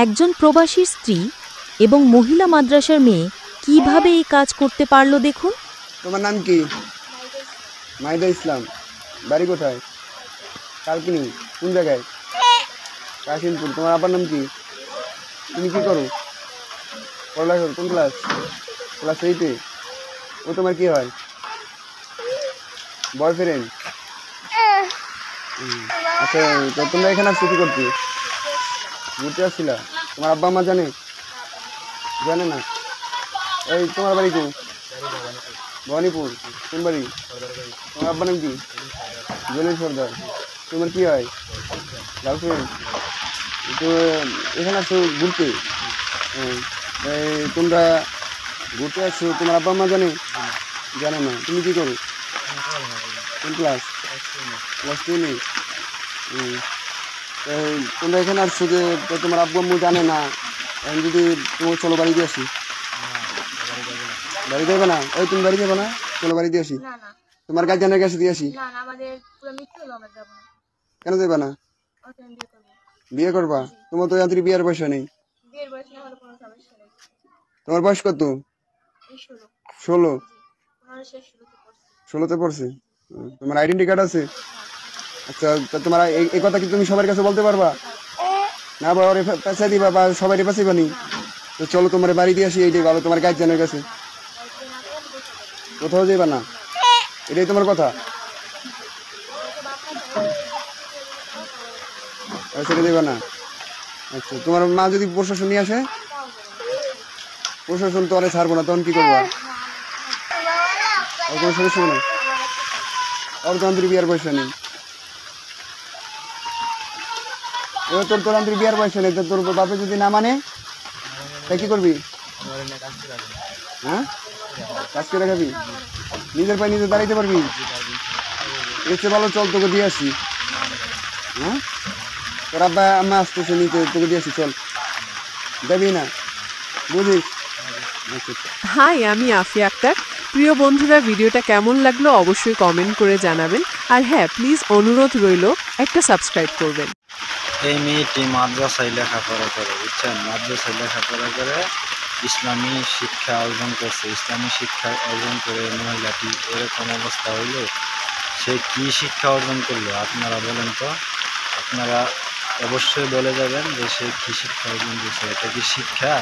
একজন প্রবাসীর স্ত্রী এবং মহিলা মাদ্রাসার মেয়ে কিভাবে এই কাজ করতে পারলো দেখুন। তোমার নাম কি? মাহিদা ইসলাম। বাড়ি কোথায়? কালকিনি। কোন জায়গায়? কাশিমপুর। তোমার আব্বার নাম কি? তুমি কি করো? পড়ালেখা করো? কোন ক্লাস? ক্লাস 8-এ। ও তোমার কি হয়? বয়ফ্রেন্ড? আচ্ছা, তো তোমরা এখানে আসছো কি করতে? ঘুরতে আসছিলা? তোমার আব্বা আম্মা জানে? জানে না? এই তোমার বাড়ি কো? ভবানীপুর। কোন বাড়ি? তোমার আব্বার নাম কি? জলিল সর্দার। তোমার কি হয়? গার্লফ্রেন্ড? তো এখানে আসছো ঘুরতে? তোমরা ঘুরতে আসছো, তোমার আব্বা আম্মা জানে? জানে না। তুমি কি করো? কোন ক্লাস? ক্লাস 10-এ। তোমরা এখানে আসছো যে তোমার আব্বু আম্মু জানে না, এখন যদি তোমার চলো বাড়ি দিয়ে আসি। বাড়ি যাবে না? ওই তুমি বাড়ি যাবে না? চলো বাড়ি দিয়ে আসি। তোমার গার্জিয়ানের কাছে দিয়ে আসি। কেন যাবে না? বিয়ে করবা? তোমার তো যাত্রী বিয়ের বয়স নেই। তোমার বয়স কত? 16। 16-তে পড়ছে। তোমার আইডেন্টি কার্ড আছে? আচ্ছা, তোমার এই কথা কি তুমি সবার কাছে বলতে পারবা না? বা ওরে পেঁচা দিবা বা সবাই পেঁচাইবা নি? তো চলো তোমার বাড়ি দিয়ে আসি, এইটাই ভালো। তোমার গার্জিয়ানের কাছে কোথাও যাইবা না, এটাই তোমার কথা? ছেড়ে দেবা না? আচ্ছা, তোমার মা যদি প্রশাসন নিয়ে আসে? প্রশাসন তো অনেক ছাড়বো না, তখন কি করবা? আর কোনো সমস্যা নেই? আর তো আন্তরিক বিয়ার পয়সা নেই। এবার তোর আন্তরিক বিয়ার পয়সা নেই, তোর বাপে যদি না মানে তাই কি করবি? হ্যাঁ, কাজ করে খাবি? নিজের পায়ে নিজে দাঁড়াইতে পারবি? এর চেয়ে ভালো চল, তোকে দিয়ে আসি। হ্যাঁ, তোর আব্বা আম্মা আসতেছে নিতে, তোকে দিয়ে আসি, চল। যাবি না? বুঝিস? হাই, আমি আফিয়া আক্তার। প্রিয় বন্ধুরা, ভিডিওটা কেমন লাগলো অবশ্যই কমেন্ট করে জানাবেন। আর হ্যাঁ, প্লিজ অনুরোধ রইল একটা সাবস্ক্রাইব করবেন। এই মেয়েটি মাদ্রাসায় লেখাপড়া করে, বুঝছেন? মাদ্রাসায় লেখাপড়া করে ইসলামী শিক্ষা অর্জন করছে। ইসলামী শিক্ষা অর্জন করে মহিলাটি এরকম অবস্থা হইল, সে কি শিক্ষা অর্জন করলো আপনারা বলেন তো? আপনারা অবশ্যই বলে যাবেন যে সে কি শিক্ষা অর্জন করছে। এটা কি শিক্ষা?